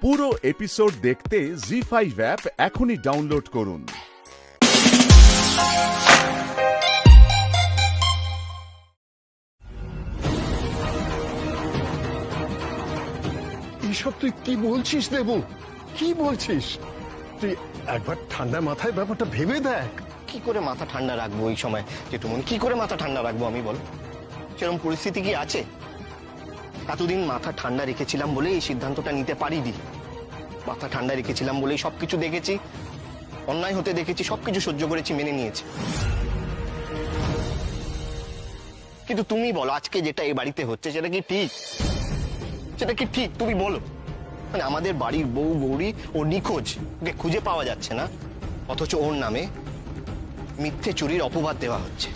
পুরো এপিসোড দেখতে জি5 অ্যাপ এখনই ডাউনলোড করুন। এইসব তুই কি বলছিস দেবু? কি বলছিস তুই? একবার ঠান্ডা মাথায় ব্যাপারটা ভেবে দেখ। কি করে মাথা ঠান্ডা রাখবো এই সময়? জেঠুমনি, কি করে মাথা ঠান্ডা রাখবো আমি, বল? সেরকম পরিস্থিতি কি আছে? এতদিন মাথা ঠান্ডা রেখেছিলাম বলে এই সিদ্ধান্তটা নিতে পারিনি। মাথা ঠান্ডা রেখেছিলাম বলেই সবকিছু দেখেছি, অন্যায় হতে দেখেছি, সবকিছু সহ্য করেছি, মেনে নিয়েছি। কিন্তু তুমি বলো, আজকে যেটা এই বাড়িতে হচ্ছে সেটা কি ঠিক? সেটা কি ঠিক তুমি বলো? মানে আমাদের বাড়ির বউ গৌরী ও নিখোঁজ, ওকে খুঁজে পাওয়া যাচ্ছে না, অথচ ওর নামে মিথ্যে চুরির অপবাদ দেওয়া হচ্ছে।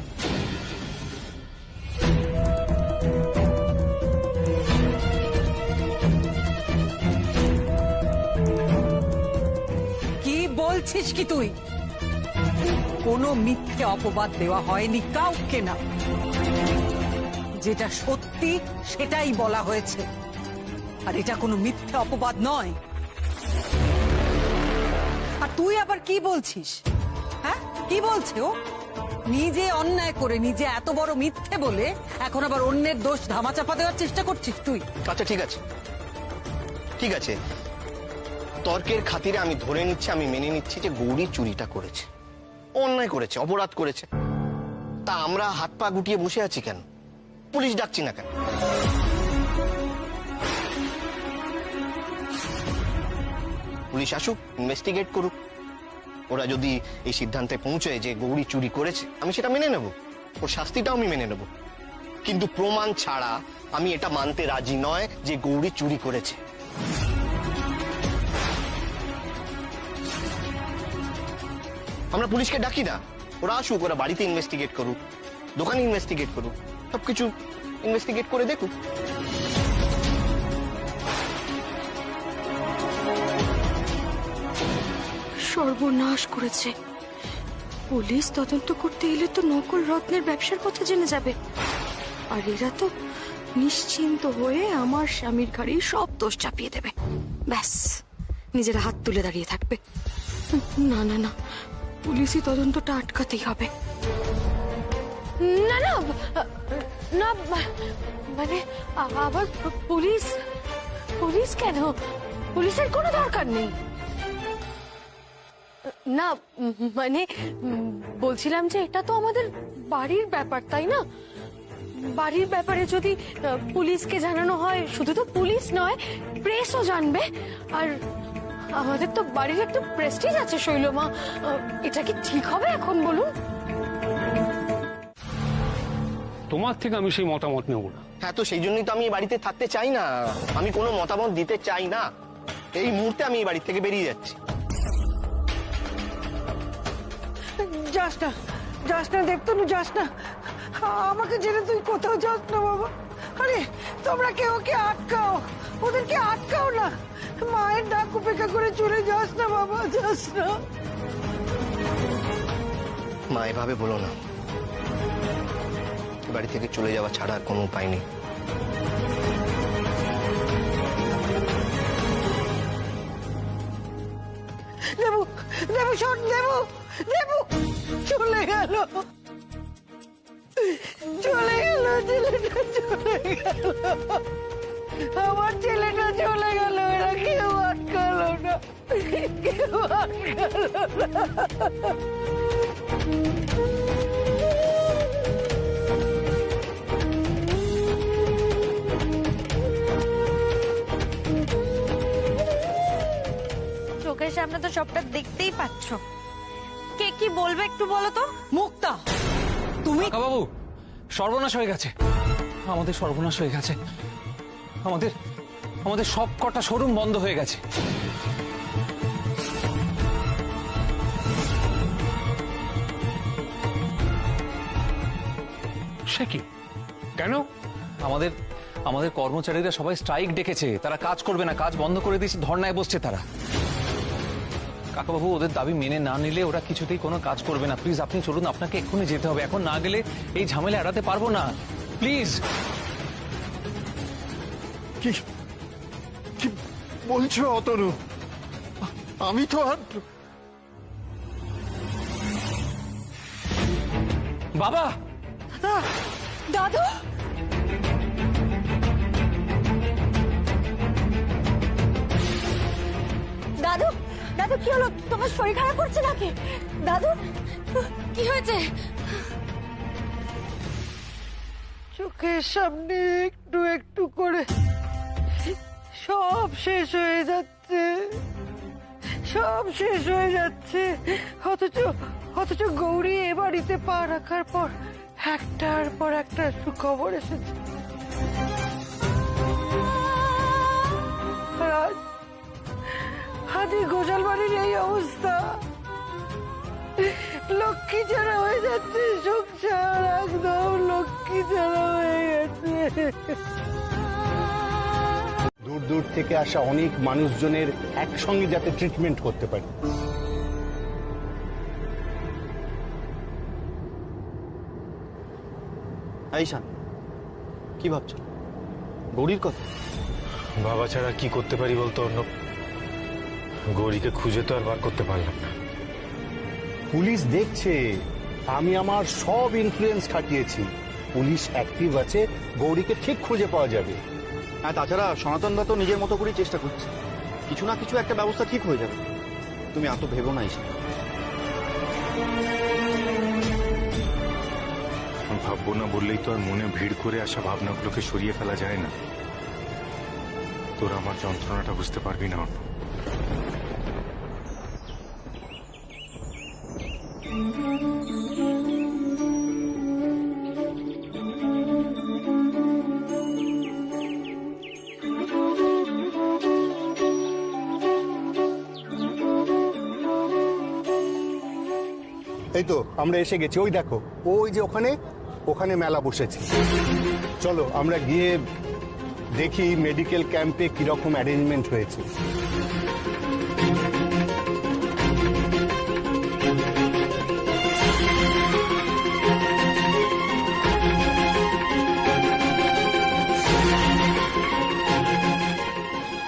কি বলছিস কি তুই? কোনো মিথ্যে অপবাদ দেওয়া হয়নি কাউকে না, যেটা সত্যি সেটাই বলা হয়েছে, আর এটা কোনো মিথ্যে অপবাদ নয়। আর তুই আবার কি বলছিস? হ্যাঁ, কি বলছে ও? নিজে অন্যায় করে নিজে এত বড় মিথ্যে বলে এখন আবার অন্যের দোষ ধামাচাপা দেওয়ার চেষ্টা করছিস তুই। আচ্ছা ঠিক আছে, ঠিক আছে, তর্কের খাতিরে আমি ধরে নিচ্ছি, আমি মেনে নিচ্ছি যে গৌরী চুরিটা করেছে, অন্যায় করেছে, অপরাধ করেছে। তা আমরা হাত পা গুটিয়ে বসে আছি কেন? পুলিশ ডাকছি না কেন? পুলিশ আসুক, ইনভেস্টিগেট করুক। ওরা যদি এই সিদ্ধান্তে পৌঁছয় যে গৌরী চুরি করেছে, আমি সেটা মেনে নেব, ওর শাস্তিটাও আমি মেনে নেব। কিন্তু প্রমাণ ছাড়া আমি এটা মানতে রাজি নয় যে গৌরী চুরি করেছে। আমরা পুলিশকে ডাকি না, ওরা আসুক, ওরা বাড়িতে ইনভেস্টিগেট করুক, দোকানে ইনভেস্টিগেট করুক, সবকিছু ইনভেস্টিগেট করে দেখুক। সর্বনাশ করেছে। পুলিশ তদন্ত করতে এলে তো নকল রত্নের ব্যবসার কথা জেনে যাবে, আর এরা তো নিশ্চিন্ত হয়ে আমার স্বামীর ঘাড়ে সব দোষ চাপিয়ে দেবে। ব্যাস, নিজেরা হাত তুলে দাঁড়িয়ে থাকবে। না না না, পুলিশই তদন্তটা আটকাতেই হবে। না না না, মানে আবার পুলিশ? পুলিশ কেন? পুলিশের কোনো দরকার নেই। না মানে বলছিলাম যে এটা তো আমাদের বাড়ির ব্যাপার, তাই না? বাড়ির ব্যাপারে যদি পুলিশকে জানানো হয়, শুধু তো পুলিশ নয়, প্রেসও জানবে। আর আমাদের তো বাড়ির একটা প্রেস্টিজ আছে শৈলমা, এটা কি ঠিক হবে এখন বলুন? তোমার থেকে আমি সেই মতামত নেব না। হ্যাঁ, তো সেই জন্যই তো আমি এই বাড়িতে থাকতে চাই না, আমি কোনো মতামত দিতে চাই না। এই মুহূর্তে আমি এই বাড়ি থেকে বেরিয়ে যাচ্ছি। যাস না, যাস না, দেখতো না, যাস না, আমাকে জেনে তুই কোথাও যাস না বাবা। আরে তোমরা কেউ ওকে আটকাও, ওদেরকে আটকাও না, মায়ের ডাক উপেক্ষা করে চলে যাস না বাবা, যাস না। মা, এভাবে বলো না, বাড়ি থেকে চলে যাওয়া ছাড়া আর কোনো উপায় নেই। দেবু, দেবু শোন, দেবু, দেবু চলে গেল, চলে গেল, ছেলেটা চলে গেল, আমার ছেলেটা চলে গেল, এরা কেউ আটকালো না, কেউ আটকালো না। চোখের সামনে তো সবটা দেখতেই পাচ্ছ, কে কি বলবে একটু বলো তো। মুক্তা, তুমি বাবু, সর্বনাশ হয়ে গেছে, আমাদের সর্বনাশ হয়ে গেছে, আমাদের আমাদের সব কটা শোরুম বন্ধ হয়ে গেছে। সে কি? কেন? আমাদের আমাদের কর্মচারীরা সবাই স্ট্রাইক ডেকেছে, তারা কাজ করবে না, কাজ বন্ধ করে দিয়েছে, ধর্নায় বসছে তারা। কাকাবাবু, ওদের দাবি মেনে না নিলে ওরা কিছুতেই কোনো কাজ করবে না। প্লিজ আপনি চলুন, আপনাকে এক্ষুনি যেতে হবে, এখন না গেলে এই ঝামেলা এড়াতে পারবো না, প্লিজ। কি কি বলছো অতনু? আমি তো আর বাবা, দাদু, দাদু, দাদু কি হলো? তোমার শরীর খারাপ করছে নাকি? দাদু কি হয়েছে? চোখের সামনে একটু একটু করে সব শেষ হয়ে যাচ্ছে, সব শেষ হয়ে যাচ্ছে। অথচ অথচ গৌরী এ বাড়িতে পা রাখার পর একটার পর একটা সুখবর এসেছে। আর আজ গোজাল বাড়ির এই অবস্থা, লক্ষ্মী ছাড়া হয়ে যাচ্ছে সংসার, একদম লক্ষ্মী ছাড়া হয়ে গেছে। দূর দূর থেকে আসা অনেক মানুষজনের একসঙ্গে যাতে ট্রিটমেন্ট করতে পারি। আইসান, কি ভাবছো? গৌরীর কথা বাবা ছাড়া কি করতে পারি বলতো অর্ণব? গৌরীকে খুঁজে তো আর বার করতে পারলাম না। পুলিশ দেখছে, আমি আমার সব ইনফ্লুয়েন্স খাটিয়েছি, পুলিশ অ্যাক্টিভ আছে, গৌরীকে ঠিক খুঁজে পাওয়া যাবে। হ্যাঁ, তাছাড়া সনাতন দা তো নিজের মতো করেই চেষ্টা করছে, কিছু না কিছু একটা ব্যবস্থা ঠিক হয়ে যাবে। তুমি এত ভেবো না ঈশান। ভাববো না বললেই তো আর মনে ভিড় করে আসা ভাবনাগুলোকে সরিয়ে ফেলা যায় না। তোর আমার যন্ত্রণাটা বুঝতে পারবি না অর্ণব। এই তো আমরা এসে গেছি, ওই দেখো, ওই যে ওখানে ওখানে মেলা বসেছে। চলো আমরা গিয়ে দেখি মেডিকেল ক্যাম্পে কিরকম অ্যারেঞ্জমেন্ট হয়েছে।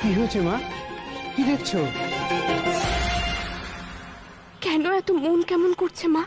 কি হয়েছে মা? কি দেখছো? কেন এত মন কেমন করছে মা?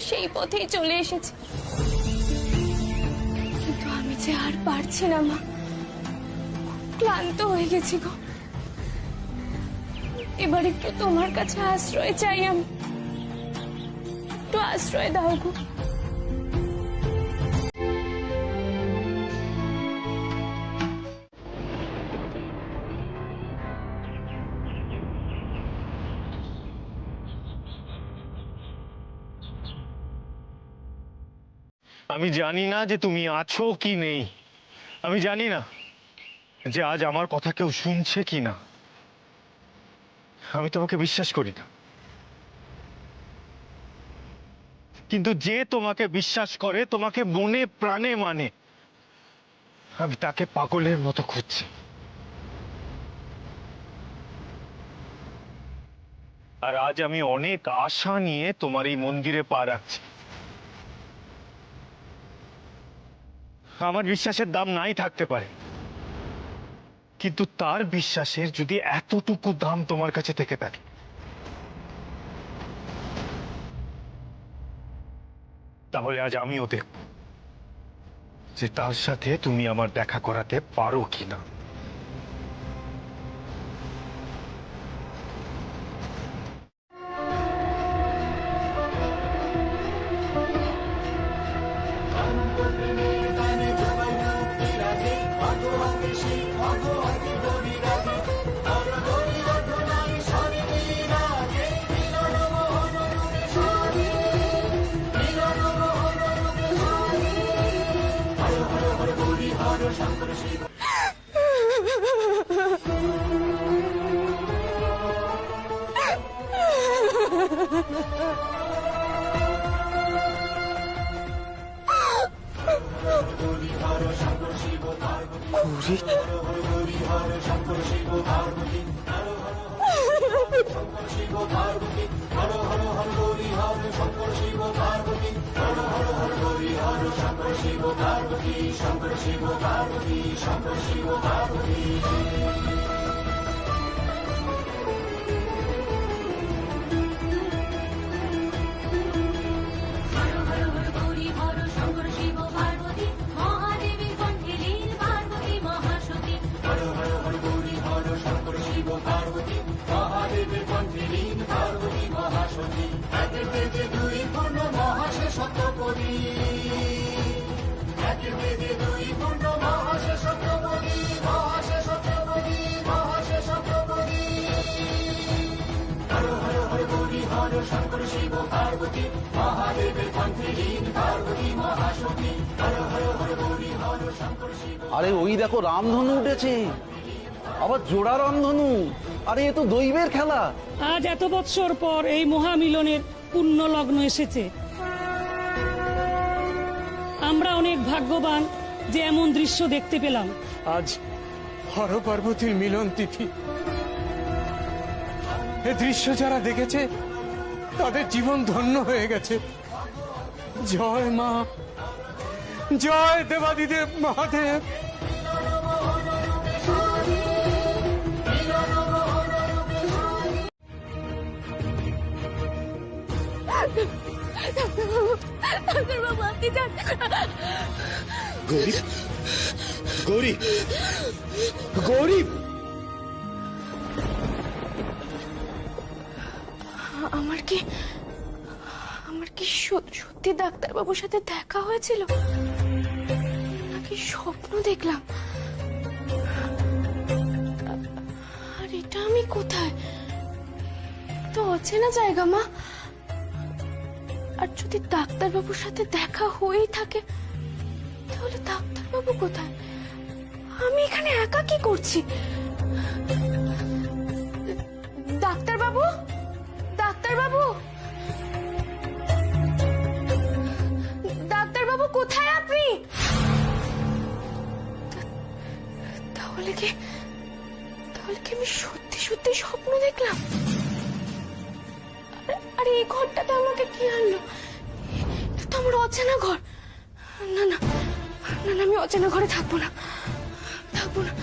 সেই পথেই চলে এসেছি, কিন্তু আমি যে আর পারছি না মা, ক্লান্ত হয়ে গেছি গো। এবার একটু তোমার কাছে আশ্রয় চাই আমি, একটু আশ্রয় দাও গো। আমি জানি না যে তুমি আছো কি নেই, আমি জানি না যে আজ আমার কথা কেউ শুনছে কি না। আমি তোমাকে বিশ্বাস করি না, কিন্তু যে তোমাকে বিশ্বাস করে, তোমাকে মনে প্রাণে মানে, আমি তাকে পাগলের মতো খুঁজছি। আর আজ আমি অনেক আশা নিয়ে তোমার এই মন্দিরে পা রাখছি। আমার বিশ্বাসের দাম নাই থাকতে পারে, কিন্তু তার বিশ্বাসের যদি এতটুকু দাম তোমার কাছে থেকে থাকে, তাহলে আজ আমিও দেখব যে তার সাথে তুমি আমার দেখা করাতে পারো কিনা। আরে ওই দেখো রামধনু উঠেছে, আবার জোড়া রামধনু। আরে এ তো দৈবের খেলা। আজ এত বৎসর পর এই মহামিলনের পুণ্য লগ্ন এসেছে। আমরা অনেক ভাগ্যবান যে এমন দৃশ্য দেখতে পেলাম। আজ হর পার্বতীর মিলন তিথি। এ দৃশ্য যারা দেখেছে তাদের জীবন ধন্য হয়ে গেছে। জয় মা, জয় দেবাদিদেব মহাদেব। গৌরী, গৌরী, গৌরী, আমার কি সত্যি ডাক্তারবাবুর সাথে দেখা হয়েছিল নাকি স্বপ্ন দেখলাম? আর এটা আমি কোথায়? তো অচেনা জায়গা মা। আর যদি ডাক্তারবাবুর সাথে দেখা হয়েই থাকে তাহলে ডাক্তারবাবু কোথায়? আমি এখানে একা কি করছি? ডাক্তারবাবু, ডাক্তারবাবু, ডাক্তারবাবু কোথায় আপনি? তাহলে কি আমি সত্যি সত্যি স্বপ্ন দেখলাম? আরে এই ঘরটাতে আমাকে কি আনলো? এটা তো আমার অচেনা ঘর। না না না, আমি অচেনা ঘরে থাকবো না, থাকবো না।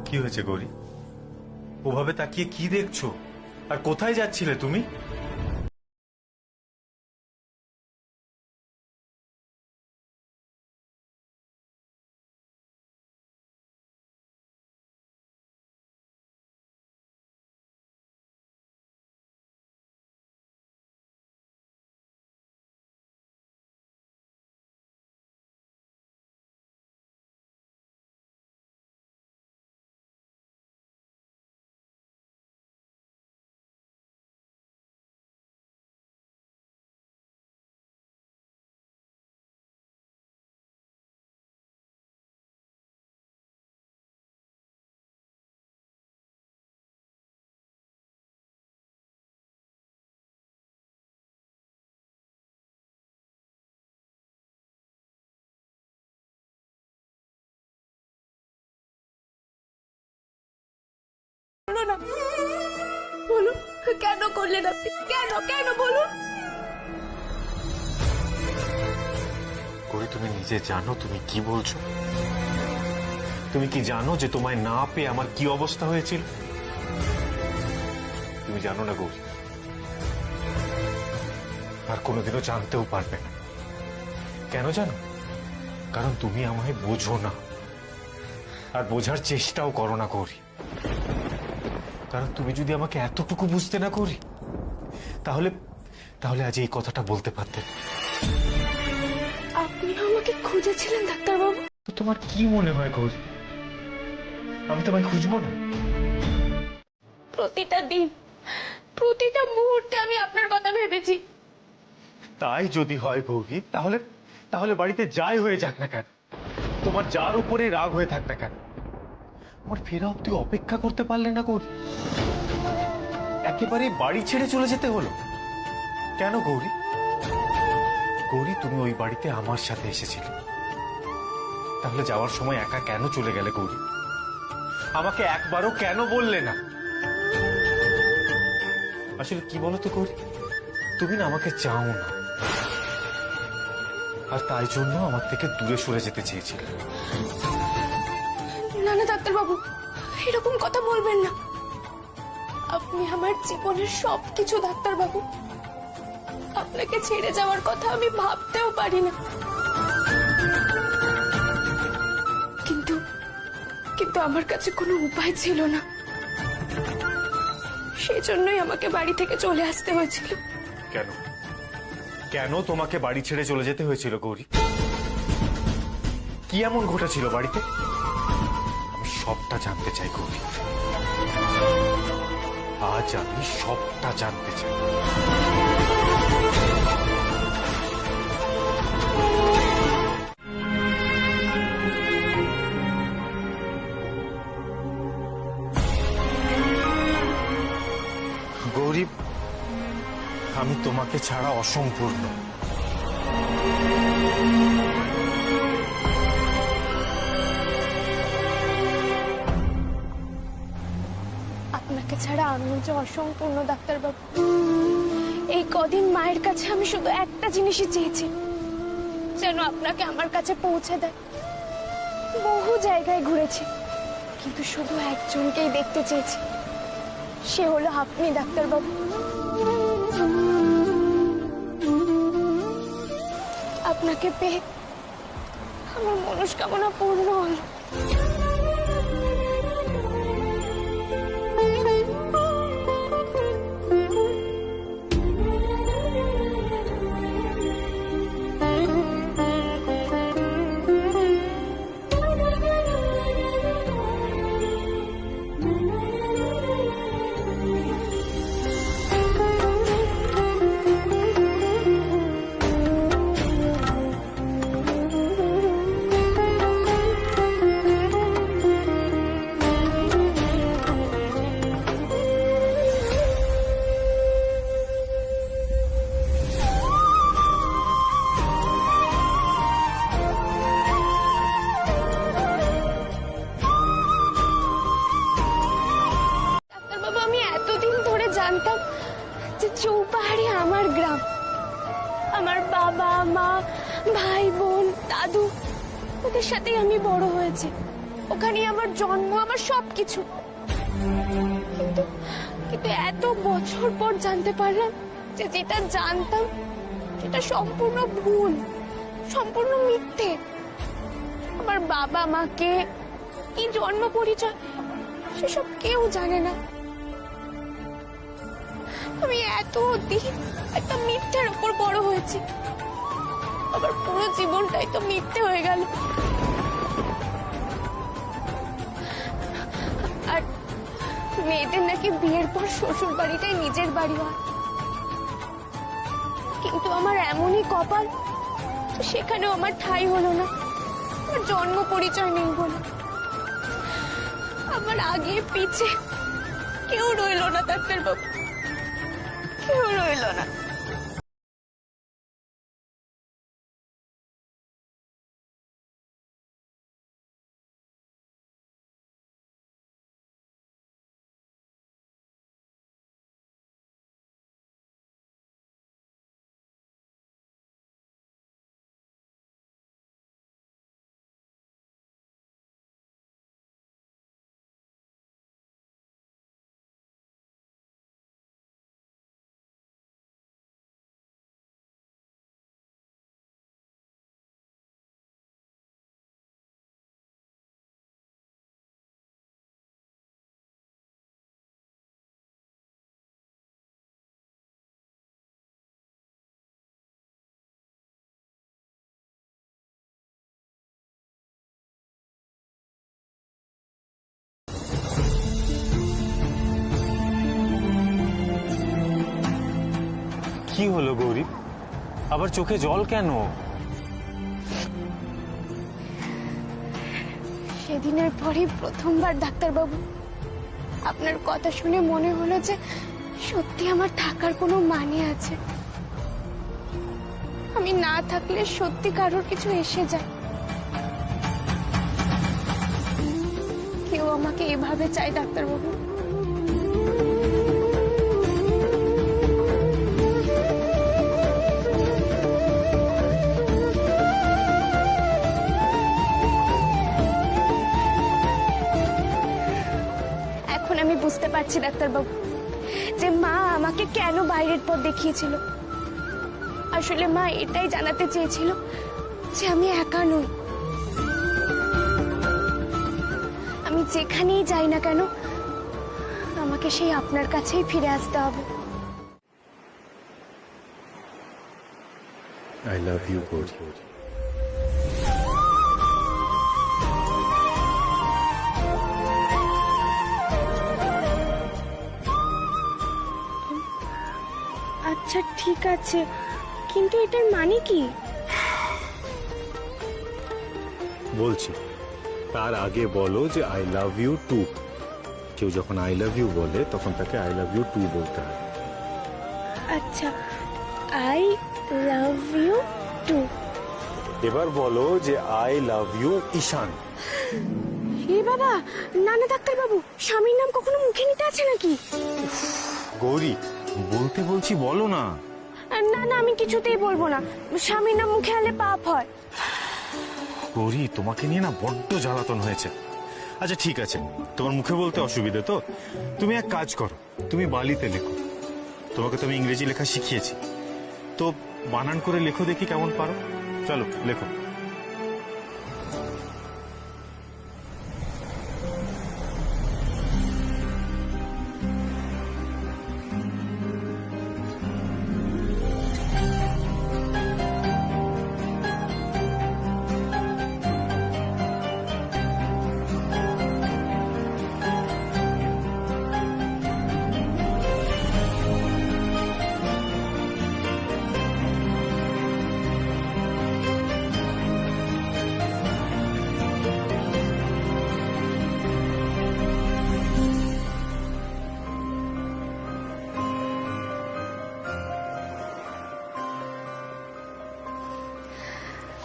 কি হয়েছে গৌরী? ওভাবে তাকিয়ে কি দেখছো? আর কোথায় যাচ্ছিলে তুমি? বলুন কেন করলেন আপনি? কেন কেন বলুন? গৌরী, তুমি নিজে জানো তুমি কি বলছো? তুমি কি জানো যে তোমায় না পেয়ে আমার কি অবস্থা হয়েছিল? তুমি জানো না গৌরী, আর কোনোদিনও জানতেও পারবে না। কেন জানো? কারণ তুমি আমায় বোঝো না, আর বোঝার চেষ্টাও করো না গৌরী। কারণ তুমি যদি আমাকে এতটুকু বুঝতে না করি তাহলে তাহলে আজ এই কথাটা বলতে পারতে। আপনি আমাকে খুঁজেছিলেন ডাক্তারবাবু? তো তোমার কি মনে হয় গৌরী, আমি তোমায় খুঁজবো না? প্রতিটা দিন প্রতিটা মুহূর্তে আমি আপনার কথা ভেবেছি। তাই যদি হয় গৌরী, তাহলে তাহলে বাড়িতে যাই হয়ে যাক না কেন, তোমার যার উপরে রাগ হয়ে থাক না কেন, আমার ফেরা অব্দি অপেক্ষা করতে পারলে না গৌরী? একেবারে বাড়ি ছেড়ে চলে যেতে হলো কেন গৌরী? গৌরী, তুমি ওই বাড়িতে আমার সাথে এসেছিলে, তাহলে যাওয়ার সময় একা কেন চলে গেলে গৌরী? আমাকে একবারও কেন বললে না? আসলে কি বলো তো গৌরী, তুমি না আমাকে চাও না, আর তাই জন্য আমার থেকে দূরে সরে যেতে চেয়েছিলে। না না ডাক্তারবাবু, এরকম কথা বলবেন না। আপনি আমার জীবনের সবকিছু ডাক্তারবাবু। আপনাকে ছেড়ে যাওয়ার কথা আমি ভাবতেও পারি না। কিন্তু কিন্তু আমার কাছে কোনো উপায় ছিল না, সেই জন্যই আমাকে বাড়ি থেকে চলে আসতে হয়েছিল। কেন কেন তোমাকে বাড়ি ছেড়ে চলে যেতে হয়েছিল গৌরী? কি এমন ঘটেছিল বাড়িতে? আমি সবটা জানতে চাই গৌরী, আজ আমি সবটা জানতে চাই। গৌরী, আমি তোমাকে ছাড়া অসম্পূর্ণ। আপনাকে ছাড়া আমি যে অসম্পূর্ণ ডাক্তারবাবু। এই কদিন মায়ের কাছে আমি শুধু একটা জিনিসই চেয়েছি, যেন আপনাকে আমার কাছে পৌঁছে দেয়। বহু জায়গায় ঘুরেছি, কিন্তু শুধু একজনকেই দেখতে চেয়েছি, সে হলো আপনি ডাক্তারবাবু। আপনাকে পেয়ে আমার মনস্কামনা পূর্ণ হলো। জানতাম যে চৌপাহাড়ি আমার গ্রাম, আমার বাবা মা ভাই বোন দাদু ওদের সাথেই আমি বড় হয়েছি, ওখানেই আমার জন্ম, আমার সবকিছু। কিন্তু কিন্তু এত বছর পর জানতে পারলাম যে যেটা জানতাম সেটা সম্পূর্ণ ভুল, সম্পূর্ণ মিথ্যে। আমার বাবা মাকে কি জন্ম পরিচয় সেসব কেউ জানে না। আমি এতদিন একটা মিথ্যার উপর বড় হয়েছি, আবার পুরো জীবনটাই তো মিথ্যে হয়ে গেল। আর মেয়েদের নাকি বিয়ের পর শ্বশুর বাড়িটাই নিজের বাড়ি হয়, কিন্তু আমার এমনই কপাল, সেখানেও আমার ঠাঁই হলো না, আমার জন্ম পরিচয় নেই বলে। আমার আগে পিছে কেউ রইল না ডাক্তারবাবু, কেউ রইল না। কি হলো গৌরী? আবার চোখে জল কেন? সেদিনের পরই প্রথমবার ডাক্তারবাবু আপনার কথা শুনে মনে হলো যে সত্যি আমার থাকার কোনো মানে আছে। আমি না থাকলে সত্যি কারোর কিছু এসে যায়। কেউ আমাকে এভাবে চায় ডাক্তারবাবু। এখন আমি বুঝতে পারছি ডাক্তারবাবু যে মা আমাকে কেন বাইরের পথ দেখিয়েছিল। আসলে মা এটাই জানাতে চেয়েছিল যে আমি একা নই। আমি যেখানেই যাই না কেন আমাকে সেই আপনার কাছেই ফিরে আসতে হবে। I love you Gauri. আচ্ছা ঠিক আছে, কিন্তু এটার মানে কি? বলছি, তার আগে বলো যে আই লাভ ইউ টু। কেউ যখন আই লাভ ইউ বলে তখন তাকে আই লাভ ইউ টু বলতে হয়। আচ্ছা, আই লাভ ইউ টু। এবার বলো যে আই লাভ ইউ ঈশান। এ বাবা, না না ডাক্তারবাবু, স্বামীর নাম কখনো মুখে নিতে আছে নাকি? গৌরী, বলতে বলছি বলো না। না না, আমি কিছুতেই বলবো না। স্বামীর নাম মুখে আনলে পাপ হয়। গৌরী, তোমাকে নিয়ে না বড্ড জ্বালাতন হয়েছে। আচ্ছা ঠিক আছে, তোমার মুখে বলতে অসুবিধা তো তুমি এক কাজ করো, তুমি বালিতে লেখো। তোমাকে তো আমি ইংরেজি লেখা শিখিয়েছি, তো বানান করে লেখো দেখি কেমন পারো। চলো লেখো।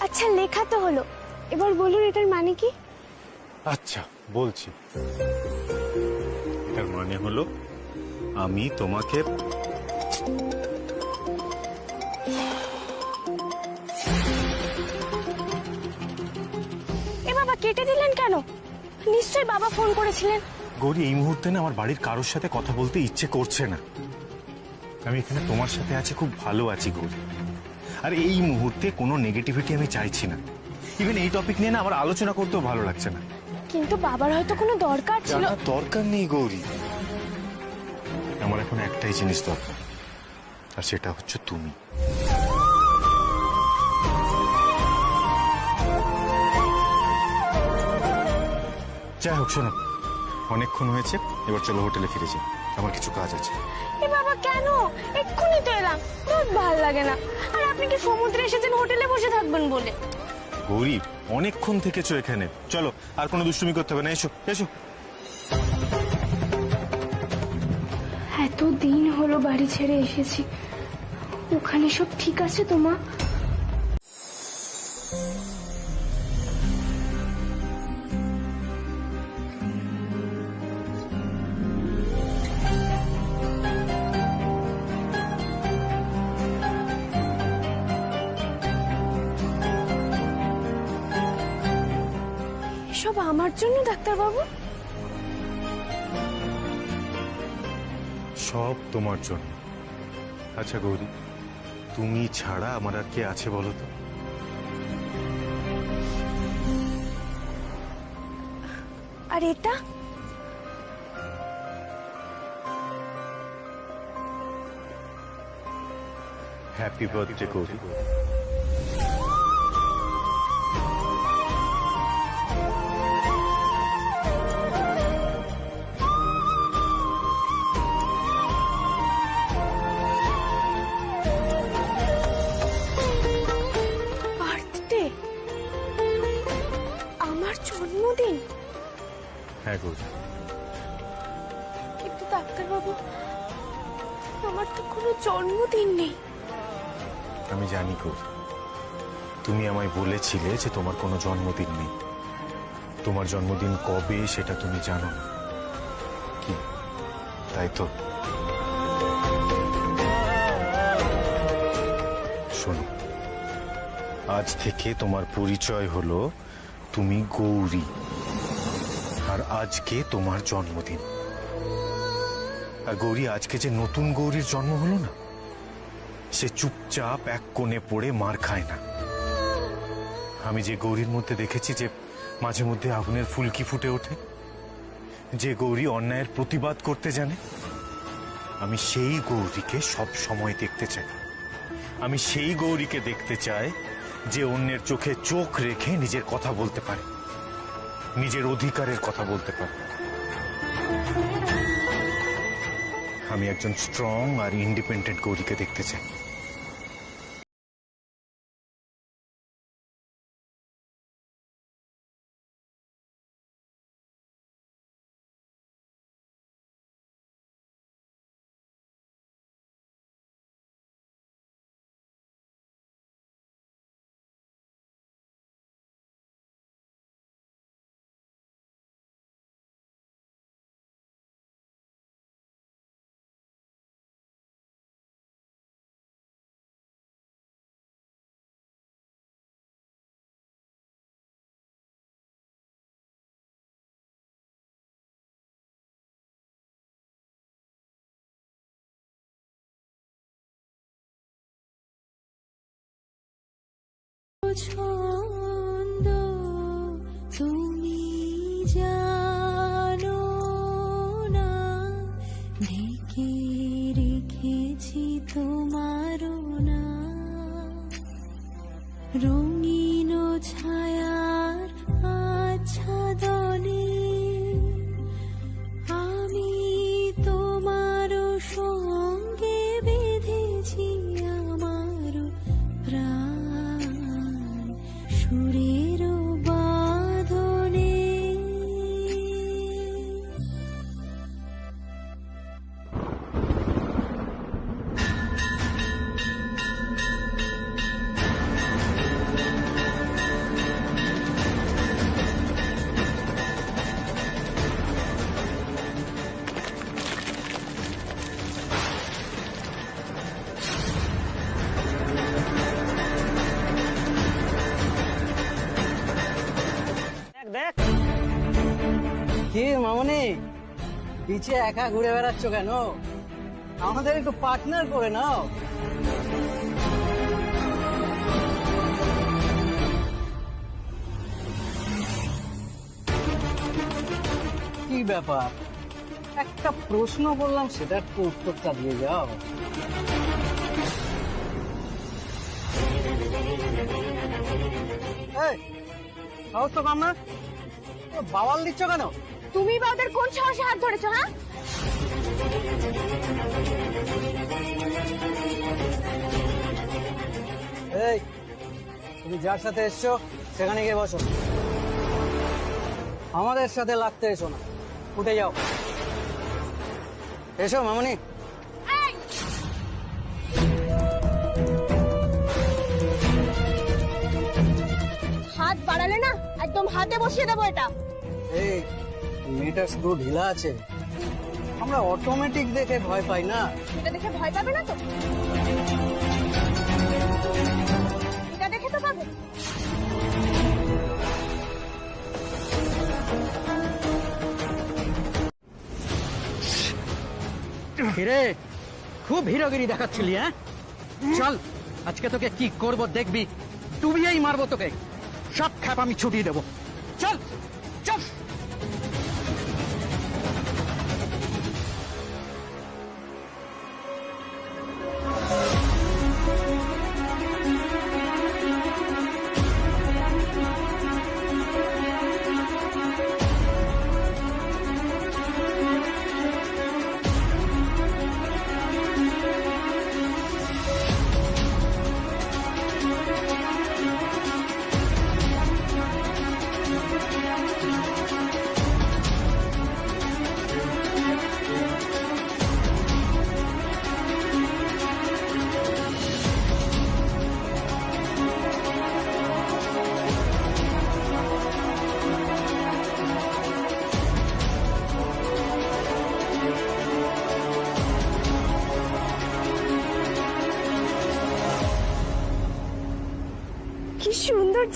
আচ্ছা লেখা তো হলো, এবার বলুন এটার মানে কি? আচ্ছা বলছি, এটার মানে হলো আমি তোমাকে এ বাবা, কেটে দিলেন কেন? নিশ্চয়ই বাবা ফোন করেছিলেন। গৌরী, এই মুহূর্তে না আমার বাড়ির কারোর সাথে কথা বলতে ইচ্ছে করছে না। আমি এখানে তোমার সাথে আছি, খুব ভালো আছি গৌরী। আর এই মুহূর্তে কোনো নেগেটিভিটি আমি চাইছি না। ইভেন এই টপিক নিয়ে না আমার আলোচনা করতেও ভালো লাগছে না। কিন্তু বাবার হয়তো কোনো দরকার ছিল। জানার দরকার নেই গৌরী, আমার এখন একটাই জিনিস দরকার, আর সেটা হচ্ছে তুমি। যাই হোক, শোনো, অনেকক্ষণ হয়েছে, এবার চলো হোটেলে ফিরে যাই, আমার কিছু কাজ আছে। এ বাবা কেন? এক্ষুনি তো এলাম, খুব ভালো লাগে না। আর আপনি কি সমুদ্রে এসেছেন হোটেলে বসে থাকবেন বলে? গৌরী, অনেকক্ষণ থেকেছো এখানে, চলো আর কোনো দুষ্টুমি করতে হবে না, এসো এসো। এত দিন হলো বাড়ি ছেড়ে এসেছি, ওখানে সব ঠিক আছে তো মা? সব আমার জন্য ডাক্তারবাবু? সব তোমার জন্য। আচ্ছা গৌরী, তুমি ছাড়া আমার আর কে আছে বলো তো? আর এটা? Happy birthday Gauri. কিন্তু ডাক্তারবাবু, আমার তো কোনো জন্মদিন নেই। আমি জানি গো, তুমি আমায় বলেছিলে যে তোমার কোনো জন্মদিন নেই। তোমার জন্মদিন কবে সেটা তুমি জানো না, কি তাই তো? শোনো, আজ থেকে তোমার পরিচয় হলো তুমি গৌরী, আর আজকে তোমার জন্মদিন। আর গৌরী, আজকে যে নতুন গৌরীর জন্ম হলো না, সে চুপচাপ এক কোণে পড়ে মার খায় না। আমি যে গৌরীর মধ্যে দেখেছি যে মাঝে মধ্যে আগুনের ফুলকি ফুটে ওঠে, যে গৌরী অন্যায়ের প্রতিবাদ করতে জানে, আমি সেই গৌরীকে সব সময় দেখতে চাই। আমি সেই গৌরীকে দেখতে চাই যে অন্যের চোখে চোখ রেখে নিজের কথা বলতে পারে, নিজের অধিকারের কথা বলতে পারে। আমি একজন স্ট্রং আর ইন্ডিপেন্ডেন্ট গৌরীকে দেখতে চাই। ছন্দ তুমি জানো না, ঢেকে রেখেছি তোমার না, রঙিন ছায়ার আচ্ছাদনে আমি তোমার সঙ্গে বেঁধেছি আমার প্রাণ সুরের বাঁধনে। কি মামনি, পিছে একা ঘুরে বেড়াচ্ছ কেন? আমাদের একটু পার্টনার করে নাও। কি ব্যাপার, একটা প্রশ্ন করলাম সেটার তো উত্তরটা দিয়ে যাও। সাহস তো কম না, বাওয়াল দিচ্ছ কেন? তুমি বা ওদের কোন সাহসে হাত ধরেছো? হ্যাঁ, এই তুমি যার সাথে এসছো সেখানে গিয়ে বসো, আমাদের সাথে লাগতে এসো না, উঠে যাও। এসো মামনি। হাত বাড়ালে না একদম হাতে বসিয়ে দেবো এটা। এই মেয়েটার স্ক্রু ঢিলা আছে, আমরা অটোমেটিক দেখে ভয় পাই না। এটা দেখে ভয় পাবে না তো? এটা দেখে তো পাবে। কিরে, খুব হিরোগিরি দেখাচ্ছিলি? হ্যাঁ চল, আজকে তোকে কি করব দেখবি, ডুবিয়েই মারবো তোকে, সব খ্যাপ আমি ছুটিয়ে দেবো। চল চল।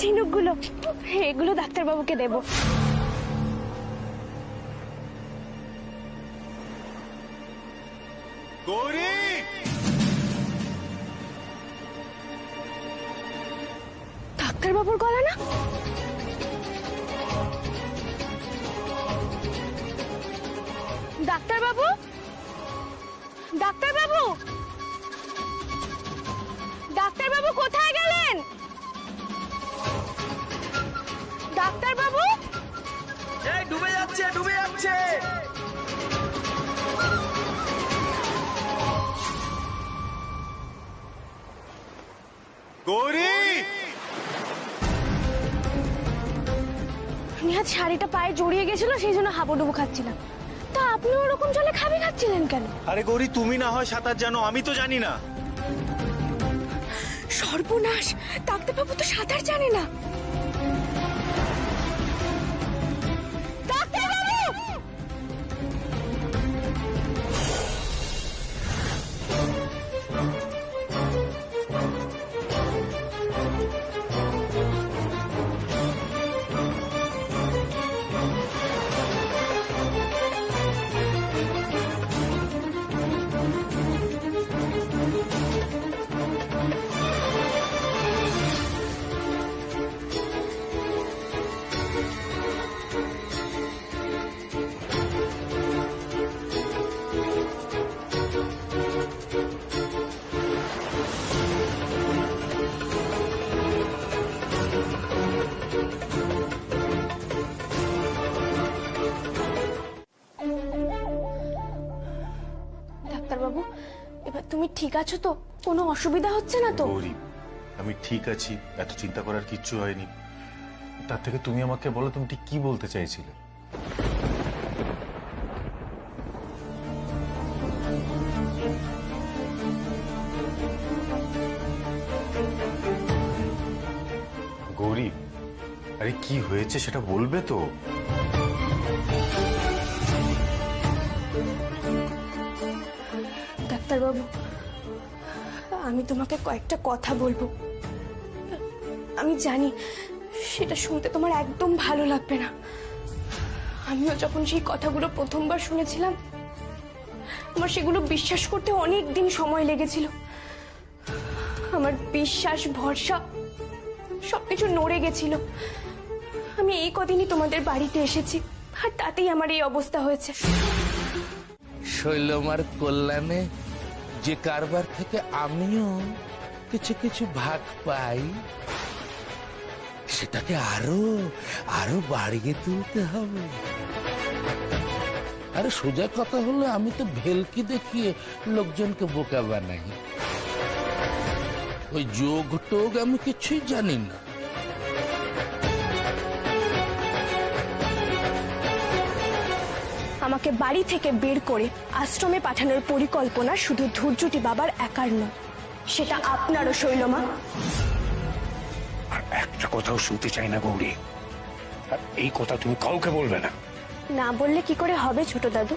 ঝিনুকগুলো, এগুলো ডাক্তারবাবুকে দেবো। গৌরী! ডাক্তারবাবুর গলা না? ডাক্তারবাবু, ডাক্তারবাবু, ডাক্তারবাবু কোথায় গেলেন? ডাক্তারবাবু, ডুবে যাচ্ছে, ডুবে যাচ্ছে। গৌরী! নিহাত শাড়িটা পায়ে জড়িয়ে গেছিল, সেই জন্য হাবুডুবু খাচ্ছিলাম। তা আপনি ওরকম জলে খাচ্ছিলেন কেন? আরে গৌরী, তুমি না হয় সাঁতার জানো, আমি তো জানি না। সর্বনাশ, ডাক্তারবাবু তো সাঁতার জানে না। ডাক্তারবাবু, এবার তুমি ঠিক আছো তো? কোনো অসুবিধা হচ্ছে না তো? গৌরী, আমি ঠিক আছি, এত চিন্তা করার কিচ্ছু হয়নি। তার থেকে তুমি আমাকে বলো, তুমি ঠিক কি বলতে চাইছিলে? গৌরী, আরে কি হয়েছে সেটা বলবে তো? ডাক্তারবাবু, আমি তোমাকে কয়েকটা কথা বলবো। আমি জানি সেটা শুনতে তোমার একদম ভালো লাগবে না। আমিও যখন সেই কথাগুলো প্রথমবার শুনেছিলাম, আমার সেগুলো বিশ্বাস করতে অনেক দিন সময় লেগেছিল। আমার বিশ্বাস, ভরসা সবকিছু নড়ে গেছিল। আমি এই কদিনই তোমাদের বাড়িতে এসেছি, আর তাতেই আমার এই অবস্থা হয়েছে। শৈলমার কল্যাণে যে কারবার থেকে আমিও কিছু কিছু ভাগ পাই, সেটাকে আরো আরো বাড়িয়ে তুলতে হবে। আরে সোজা কথা হলো, আমি তো ভেলকি দেখিয়ে লোকজনকে বোকা বানাই। ওই যোগ টোগ আমি কিছুই জানি না। আমাকে বাড়ি থেকে বের করে আশ্রমে পাঠানোর পরিকল্পনা শুধু ধৈর্যটি বাবার একার নয়, সেটা আপনারও, শৈলমা। আর একটা কথাও শুনতে চাই না গৌরী, আর এই কথা তুমি কাউকে বলবে না। না বললে কি করে হবে ছোট দাদু?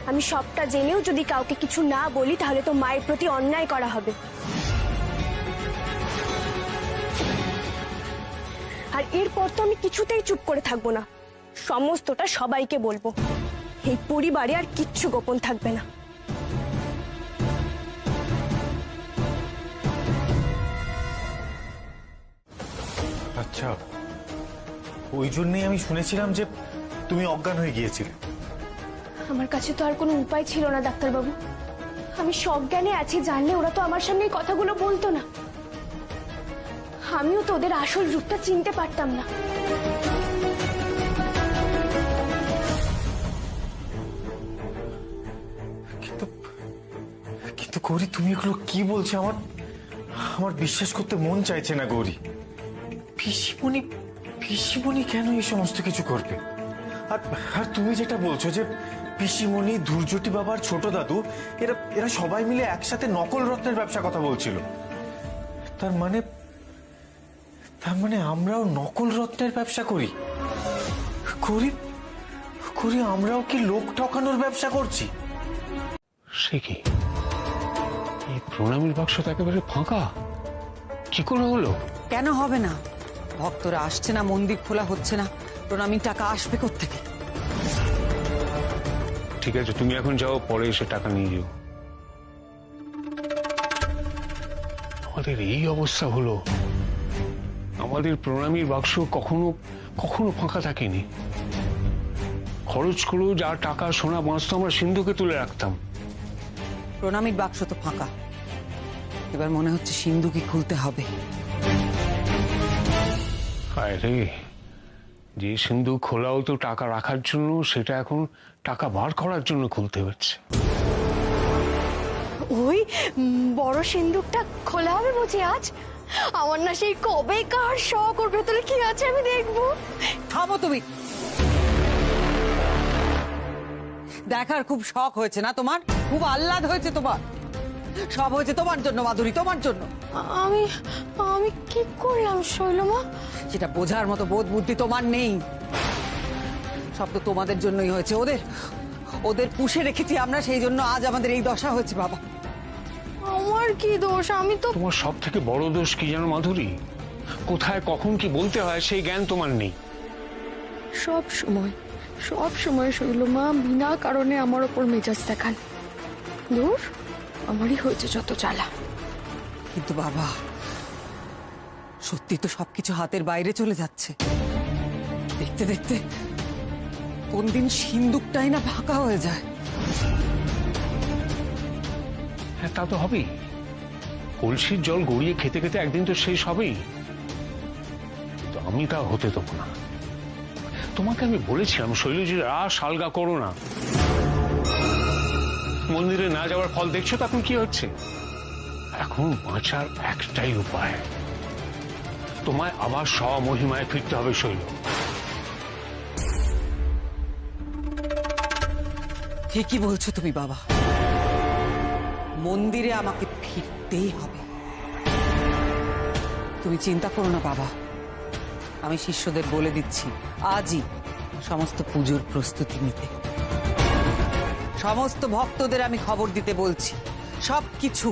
আমি সবটা জেনেও যদি কাউকে কিছু না বলি, তাহলে তো মায়ের প্রতি অন্যায় করা হবে। আর এরপর তো আমি কিছুতেই চুপ করে থাকবো না, সমস্তটা সবাইকে বলবো। এই পরিবারে আর কিচ্ছু গোপন থাকবে না। আচ্ছা, ওই জন্যই আমি শুনেছিলাম যে তুমি অজ্ঞান হয়ে গিয়েছিলে। আমার কাছে তো আর কোনো উপায় ছিল না ডাক্তারবাবু। আমি সজ্ঞানে আছি জানলে ওরা তো আমার সামনে এই কথাগুলো বলতো না। আমিও তো ওদের আসল রূপটা চিনতে পারতাম না। কিন্তু গৌরী, তুমি এগুলো কি বলছো? আমার বিশ্বাস করতে মন চাইছে না গৌরী। পিসিমণি কেন এই সমস্ত কিছু করবে? আর তুমি যেটা বলছো যে পিসিমণি, ধূর্যটি বাবার ছোট দাদু, এরা সবাই মিলে একসাথে নকল রত্নের ব্যবসা কথা বলছিল। তার মানে আমরাও নকল রত্নের ব্যবসা করি? করি আমরাও কি লোক ঠকানোর ব্যবসা করছি? সে কি, এই প্রণামীর বাক্স তো একেবারে ফাঁকা, কি করে হলো? কেন হবে না? ভক্তরা আসছে না, মন্দির খোলা হচ্ছে না, প্রণামী টাকা আসবে কোত্থেকে? ঠিক আছে, তুমি এখন যাও, পরে এসে টাকা নিয়ে যাও। আমাদের এই অবস্থা হলো, আমাদের প্রণামীর বাক্স কখনো কখনো ফাঁকা থাকেনি। খরচ করেও যা টাকা সোনা বাঁচতো আমরা সিন্ধুকে তুলে রাখতাম। প্রণামীর বাক্স তো ফাঁকা, এবার মনে হচ্ছে সিন্ধুকে খুলতে হবে। আরে, যে সিন্ধু খোলা হতো টাকা রাখার জন্য, সেটা এখন টাকা বার করার জন্য খুলতে হচ্ছে। ওই বড় সিন্দুকটা খোলা হবে বুঝি আজ? আমার না সেই কবে কার শখ, ওর ভেতরে কি আছে আমি দেখবো। থামো তুমি। দেখার খুব শখ হয়েছে না তোমার? খুব আহ্লাদ হয়েছে তোমার? সব হয়েছে তোমার জন্য মাধুরী, তোমার জন্য। আমি আমি কি করলাম শৈলমা? সেটা বোঝার মতো বোধ বুদ্ধি তোমার নেই। সব তো তোমাদের জন্যই হয়েছে। ওদের পুষে রেখেছি আমরা, সেই জন্য আজ আমাদের এই দশা হয়েছে। বাবা, আমার কি দোষ? আমি তো... তোমার সব থেকে বড় দোষ কি জানো মাধুরী? কোথায় কখন কি বলতে হয় সেই জ্ঞান তোমার নেই। সব সময় শৈলমা বিনা কারণে আমার ওপর মেজাজ দেখান। দূর, আমারই হয়েছে যত জ্বালা। কিন্তু বাবা, সত্যি তো সবকিছু হাতের বাইরে চলে যাচ্ছে। দেখতে দেখতে কোন দিন সিন্দুকটাই না ফাঁকা হয়ে যায়। হ্যাঁ, তা তো হবেই। কলসির জল গড়িয়ে খেতে খেতে একদিন তো শেষ হবেই। কিন্তু আমি তা হতে দেবো না। তোমাকে আমি বলেছিলাম শৈলজীর সালগা করো না। মন্দিরে না যাওয়ার ফল দেখছো তো এখন কি হচ্ছে। এখন বাঁচার একটাই উপায়, তোমায় আবার স্বমহিমায় ফিরতে হবে শৈল। ঠিকই বলছো তুমি বাবা, মন্দিরে আমাকে ফিরতেই হবে। তুমি চিন্তা করো না বাবা, আমি শিষ্যদের বলে দিচ্ছি আজই সমস্ত পুজোর প্রস্তুতি নিতে। সমস্ত ভক্তদের আমি খবর দিতে বলছি, সবকিছু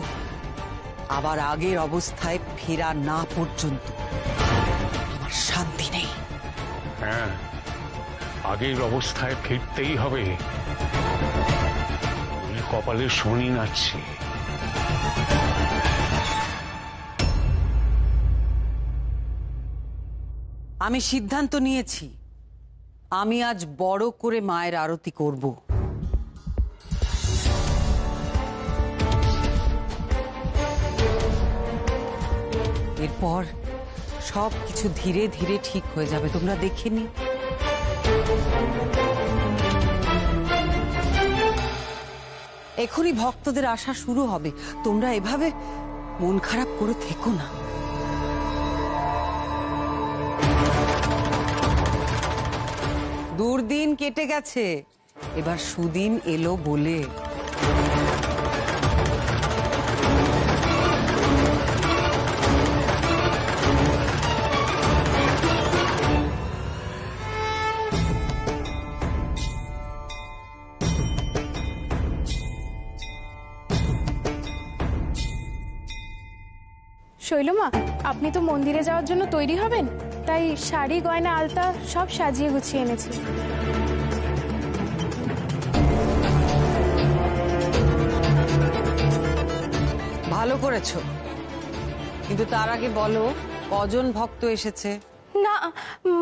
আবার আগের অবস্থায় ফেরা না পর্যন্ত আমার শান্তি নেই। হ্যাঁ, আগের অবস্থায় ফিরতেই হবে। কপালে শনি নাচছে। আমি সিদ্ধান্ত নিয়েছি, আমি আজ বড় করে মায়ের আরতি করব। এরপর সবকিছু ধীরে ধীরে ঠিক হয়ে যাবে, তোমরা দেখে নি। এখনই ভক্তদের আসা শুরু হবে, তোমরা এভাবে মন খারাপ করে থেকো না। দুর্দিন কেটে গেছে, এবার সুদিন এলো বলে। শৈলমা, আপনি তো মন্দিরে যাওয়ার জন্য তৈরি হবেন, তাই শাড়ি গয়না আলতা সব সাজিয়ে গুছিয়ে এনেছি। ভালো করেছো, কিন্তু তার আগে বলো কজন ভক্ত এসেছে? না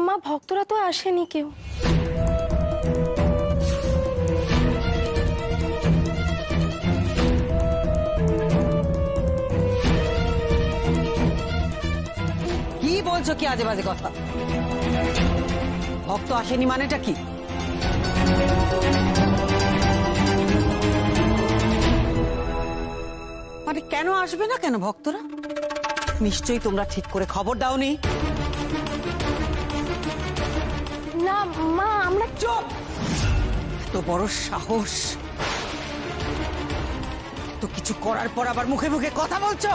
মা, ভক্তরা তো আসেনি কেউ। কি বলছো, কি আজে বাজে কথা? ভক্ত আসেনি মানেটা কি? মানে কেন আসবে না কেন ভক্তরা? নিশ্চয়ই তোমরা ঠিক করে খবর দাওনি। না মা, আমরা... চুপ! তো বড় সাহস, তো কিছু করার পর আবার মুখে মুখে কথা বলছো।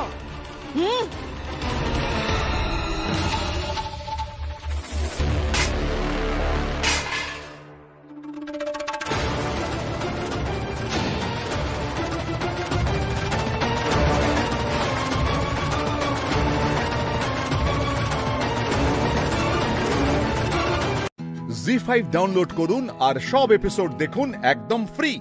জি5 ডাউনলোড করুন আর সব এপিসোড দেখুন একদম ফ্রি।